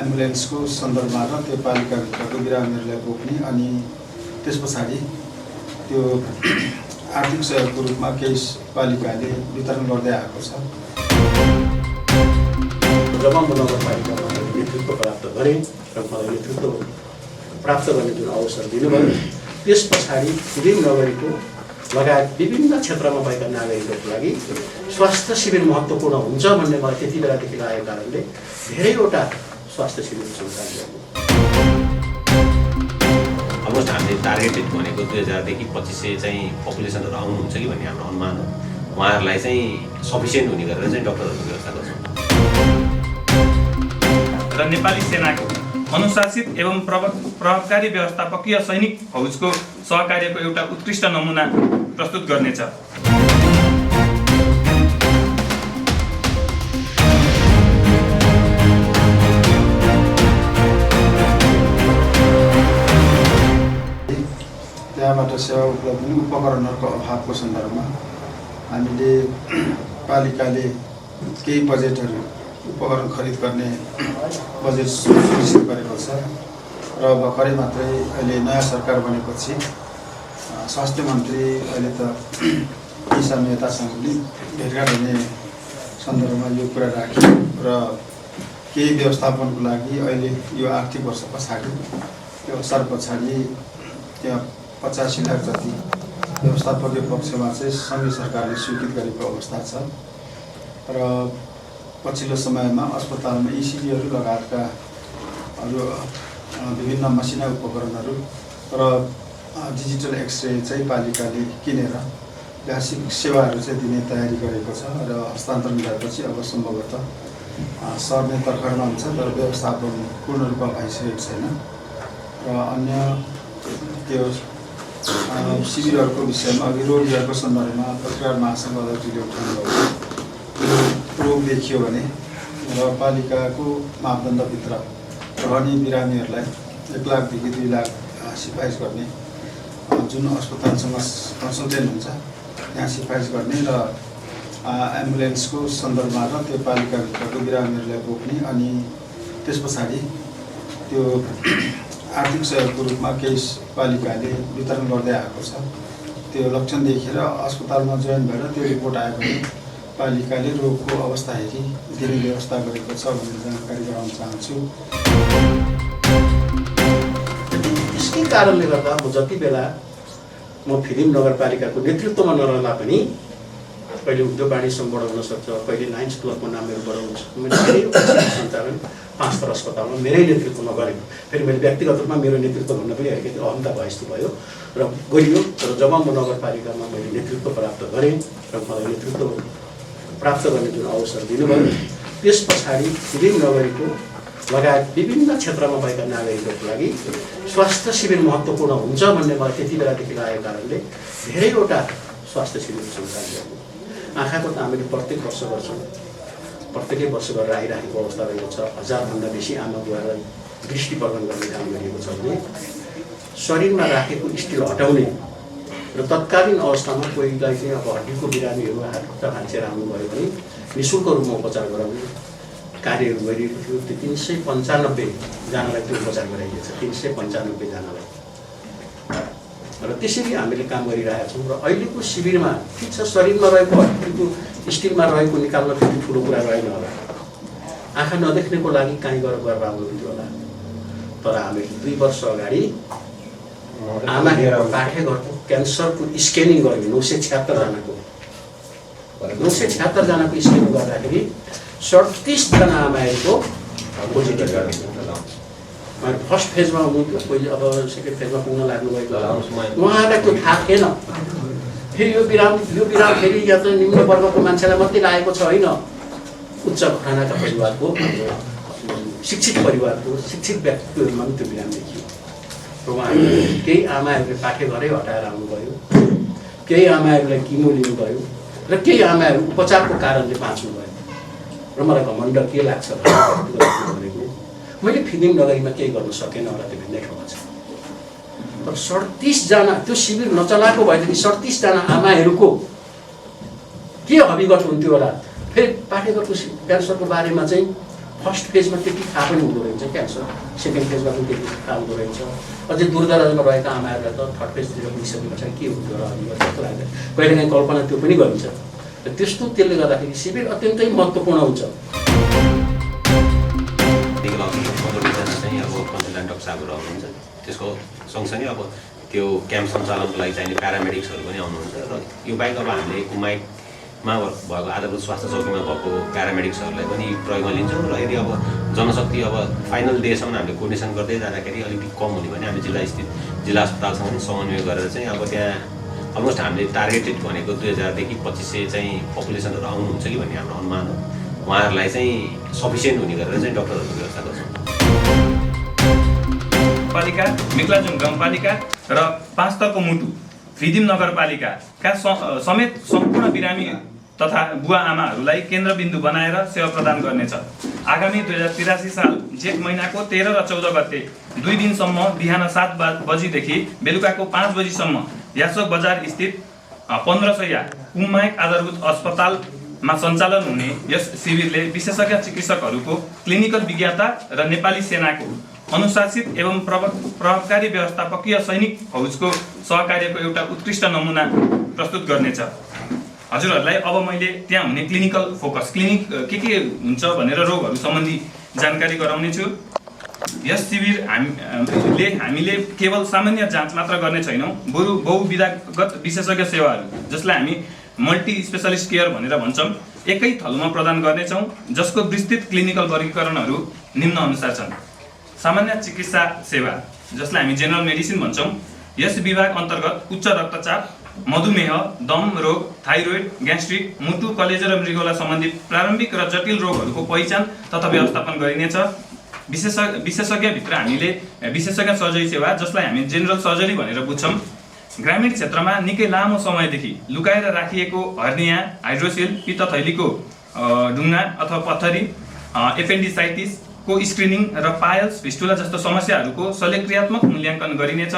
एम्बुलेन्सको सन्दर्भमा र त्यो पालिकाभित्रको बिरामीहरूलाई बोक्ने अनि त्यस पछाडि त्यो आर्थिक सहयोगको रूपमा केही पालिकाले वितरण गर्दै आएको छ। जब म नगरपालिकामा नेतृत्व प्राप्त गरेँ र मलाई नेतृत्व प्राप्त गर्ने जुन अवसर दिनुभयो, त्यस पछाडि फिल्म नगरीको लगायत विभिन्न क्षेत्रमा भएका नागरिकहरूको लागि स्वास्थ्य शिविर महत्त्वपूर्ण हुन्छ भन्ने मलाई त्यति बेलादेखि लागेको कारणले धेरैवटा स्वास्थ्य शिविर सञ्चालन गर्नु। अलमोस्ट हामीले टार्गेटेड भनेको 2000 देखि 2500 चाहिँ पपुलेसनहरू आउनुहुन्छ कि भन्ने हाम्रो अनुमान हो। उहाँहरूलाई चाहिँ सफिसियन्ट हुने गरेर चाहिँ डक्टरहरूको व्यवस्था गर्छौँ। र नेपाली सेनाको अनुशासित एवं प्रभावकारी व्यवस्थापकीय सैनिक फौजको सहकार्यको एउटा उत्कृष्ट नमुना प्रस्तुत गर्नेछ। त्यहाँबाट सेवा उपलब्ध हुने उपकरणहरूको अभावको सन्दर्भमा हामीले पालिकाले केही बजेटहरू उपकरण खरिद गर्ने बजेट सुनिश्चित गरेको छ र भर्खरै मात्रै अहिले नयाँ सरकार बनेपछि स्वास्थ्य मन्त्री अहिले त ईसा मेहतासँग पनि भेटघाट हुने सन्दर्भमा यो कुरा राख्यो र केही व्यवस्थापनको लागि अहिले यो आर्थिक वर्ष पछाडि यो असार पछाडि त्यहाँ 85 लाख जति व्यवस्थापकीय पक्षमा चाहिँ सङ्घीय सरकारले स्वीकृत गरेको अवस्था छ र पछिल्लो समयमा अस्पतालमा इसिजीहरू लगायतका अरू विभिन्न मसिना उपकरणहरू र डिजिटल एक्सरे चाहिँ पालिकाले किनेर बेसिक सेवाहरू चाहिँ दिने तयारी गरेको छ र हस्तान्तरण गरेपछि अब सम्भवतः सर्ने तर्खरमा हुन्छ, तर व्यवस्थापन पूर्ण रूपमा भइसकेको छैन। र अन्य त्यो शिविरहरूको विषयमा अघि रोगीहरूको सन्दर्भमा पत्रकार महासङ्घ अध्यक्षले उठाउनुभएको रोग देखियो भने र पालिकाको मापदण्डभित्र रहने बिरामीहरूलाई 1 लाखदेखि 2 लाख सिफारिस गर्ने जुन अस्पतालसँग कन्सल्टेन्ट हुन्छ त्यहाँ सिफारिस गर्ने र एम्बुलेन्सको सन्दर्भमा र त्यो पालिकाभित्रको बिरामीहरूलाई बोक्ने अनि त्यस पछाडि त्यो आर्थिक सहयोगको रूपमा केही पालिकाले वितरण गर्दै आएको छ। त्यो लक्षण देखेर अस्पतालमा जोइन भएर त्यो रिपोर्ट आयो भने पालिकाले रोगको अवस्था हेरी दिने व्यवस्था गरेको छ भन्ने जानकारी गराउन चाहन्छु। यसकै कारणले गर्दा म जति बेला म फिल्म नगरपालिकाको नेतृत्वमा नरहँदा पनि कहिले उद्योग वाणिज्यबाट हुन सक्छ, कहिले लायन्स क्लबको नामहरू बढाउन सक्छ। मैले सञ्चालन 5 थर अस्पतालमा मेरै नेतृत्वमा गरेको। फेरि मैले व्यक्तिगत रूपमा मेरो नेतृत्व भन्न पनि अलिकति अहमता भएस्तो भयो र गरियो। तर जब म नगरपालिकामा मैले नेतृत्व प्राप्त गरेँ र मलाई नेतृत्व प्राप्त गर्ने जुन अवसर दिनुभयो, त्यस पछाडि फिल्म नगरीको लगायत विभिन्न क्षेत्रमा भएका नागरिकहरूको लागि स्वास्थ्य शिविर महत्त्वपूर्ण हुन्छ भन्ने मलाई त्यति बेलादेखि लागेको कारणले धेरैवटा स्वास्थ्य शिविर सञ्चालन गर्नु। आँखाको त हामीले प्रत्येक वर्ष गर्छौँ, प्रत्येकै वर्ष गरेर आइरहेको अवस्था रहेको छ। 1000भन्दा बेसी आमा बुवालाई दृष्टिवर्धन गर्ने काम गरिएको छ भने शरीरमा राखेको स्टिल हटाउने र तत्कालीन अवस्थामा कोहीलाई चाहिँ अब हड्डीको बिरामीहरू हात खुट्टा भाँचेर आउनुभयो भने निःशुल्क रूपमा उपचार गराउने कार्यहरू गरिएको थियो। त्यो 395 जनालाई त्यो उपचार गराइएको छ, 395 जनालाई। र त्यसरी हामीले काम गरिरहेका छौँ। र अहिलेको शिविरमा ठिक छ, शरीरमा रहेको हड्डीको स्टिलमा रहेको निकाल्न त्यति ठुलो कुरा रहेन होला, आँखा नदेख्नेको लागि कहीँ गएर आउनुहुन्थ्यो होला। तर हामीले 2 वर्ष अगाडि आमाहरूको पाठेघरको क्यान्सरको स्क्यानिङ गर्यो 976 जनाको। 976 जनाको स्क्यानिङ गर्दाखेरि 37 जना आमाहरूको पोजिटिभ गर्यो। फर्स्ट फेजमा हुनुहुन्थ्यो, कोही अब सेकेन्ड फेजमा पुग्न लाग्नुभएको उहाँहरूलाई त्यो थाहा थिएन। फेरि यो बिराम फेरि या त निम्न वर्गको मान्छेलाई मात्रै लागेको छ होइन, उच्च घरानाका परिवारको, शिक्षित परिवारको, शिक्षित व्यक्तित्वहरूमा पनि त्यो बिराम देखियो। र उहाँहरूले केही आमाहरूले पाठेघरै हटाएर आउनुभयो, केही आमाहरूलाई किमो लिनुभयो र केही आमाहरू उपचारको कारणले बाँच्नुभयो। र मलाई घमण्ड के लाग्छ भनेको मैले फिल्म नगरीमा केही गर्न सकेन होला, त्यो भिन्नै ठाउँमा छ। तर 37 जना त्यो शिविर नचलाएको भएदेखि 37 जना आमाहरूको के हविगत हुन्थ्यो होला। फेरि पाठेघरको क्यान्सरको बारेमा चाहिँ फर्स्ट फेजमा त्यति थाहा पनि हुँदो रहेछ क्यान्सर, सेकेन्ड फेजमा पनि त्यति थाहा हुँदो रहेछ। अझै दूरदराजमा रहेका आमाहरूलाई त थर्ड फेजतिर पुगिसके पछाडि के हुँदो र जस्तो लाग्छ, कहिलेकाहीँ कल्पना त्यो पनि गरिन्छ। र त्यस्तो त्यसले गर्दाखेरि शिविर अत्यन्तै महत्त्वपूर्ण हुन्छ। चाहिँ अब कन्सल्टेन्ट डक्टर साहबहरू आउनुहुन्छ, त्यसको सँगसँगै अब त्यो क्याम्प सञ्चालनको लागि चाहिने प्यारामेडिक्सहरू पनि आउनुहुन्छ। र यो बाहेक अब हामीले कुमाईमा भएको आधारभूत स्वास्थ्य चौकीमा भएको प्यारामेडिक्सहरूलाई पनि प्रयोगमा लिन्छौँ। र यदि अब जनशक्ति अब फाइनल डेसम्म हामीले कोर्डिनेसन गर्दै जाँदाखेरि अलिकति कम हुने भने हामी जिल्ला अस्पतालसँग पनि समन्वय गरेर चाहिँ अब त्यहाँ अलमोस्ट हामीले टार्गेटेड भनेको 2000देखि 2500 चाहिँ पपुलेसनहरू आउनुहुन्छ कि भन्ने हाम्रो अनुमान हो। उहाँहरूलाई चाहिँ सफिसियन्ट हुने गरेर चाहिँ डक्टरहरूको व्यवस्था गर्छौँ। पालिका मेक्लाजुङ गाउँपालिका र 5 तर्क मुटु फ्रिदिम नगरपालिकाका समेत सम्पूर्ण बिरामी तथा बुवा आमाहरूलाई केन्द्रबिन्दु बनाएर सेवा प्रदान गर्नेछ। आगामी 2083 साल जेठ महिनाको 13 र 14 गते 2 दिनसम्म बिहान 7 बजीदेखि बेलुकाको 5 बजीसम्म यासोक बजार स्थित 1500 कुमाई आधारभूत अस्पतालमा सञ्चालन हुने यस शिविरले विशेषज्ञ चिकित्सकहरूको क्लिनिकल विज्ञता र नेपाली सेनाको अनुशासित एवं प्रभावकारी व्यवस्थापकीय सैनिक फौजको सहकार्यको एउटा उत्कृष्ट नमुना प्रस्तुत गर्नेछ। हजुरहरूलाई अब मैले त्यहाँ हुने क्लिनिकल फोकस, क्लिनिक के हुन्छ भनेर रोगहरू सम्बन्धी जानकारी गराउने छु। यस शिविर हामीले केवल सामान्य जाँच मात्र गर्ने छैनौँ, बरु बहुविधागत विशेषज्ञ सेवाहरू जसलाई हामी मल्टी स्पेशलिस्ट केयर भनेर भन्छौँ एकै थलोमा प्रदान गर्नेछौँ, जसको विस्तृत क्लिनिकल वर्गीकरणहरू निम्न अनुसार छन्। सामान्य चिकित्सा सेवा जसलाई हामी जेनरल मेडिसिन भन्छौँ, यस विभाग अन्तर्गत उच्च रक्तचाप, मधुमेह, दम रोग, थाइरोइड, ग्यास्ट्रिक, मुटु, कलेजो र मृगौला सम्बन्धी प्रारम्भिक र जटिल रोगहरूको पहिचान तथा व्यवस्थापन गरिनेछ। विशेषज्ञभित्र हामीले विशेषज्ञ सर्जरी सेवा जसलाई हामी जेनरल सर्जरी भनेर बुझ्छौँ, ग्रामीण क्षेत्रमा निकै लामो समयदेखि लुकाएर राखिएको हर्निया, हाइड्रोसेल, पित्तथैलीको ढुङ्गा अथवा पत्थरी, एपेन्डिसाइटिसको स्क्रिनिङ र पायल्स, फिस्टुला जस्तो समस्याहरूको शल्यक्रियात्मक मूल्याङ्कन गरिनेछ।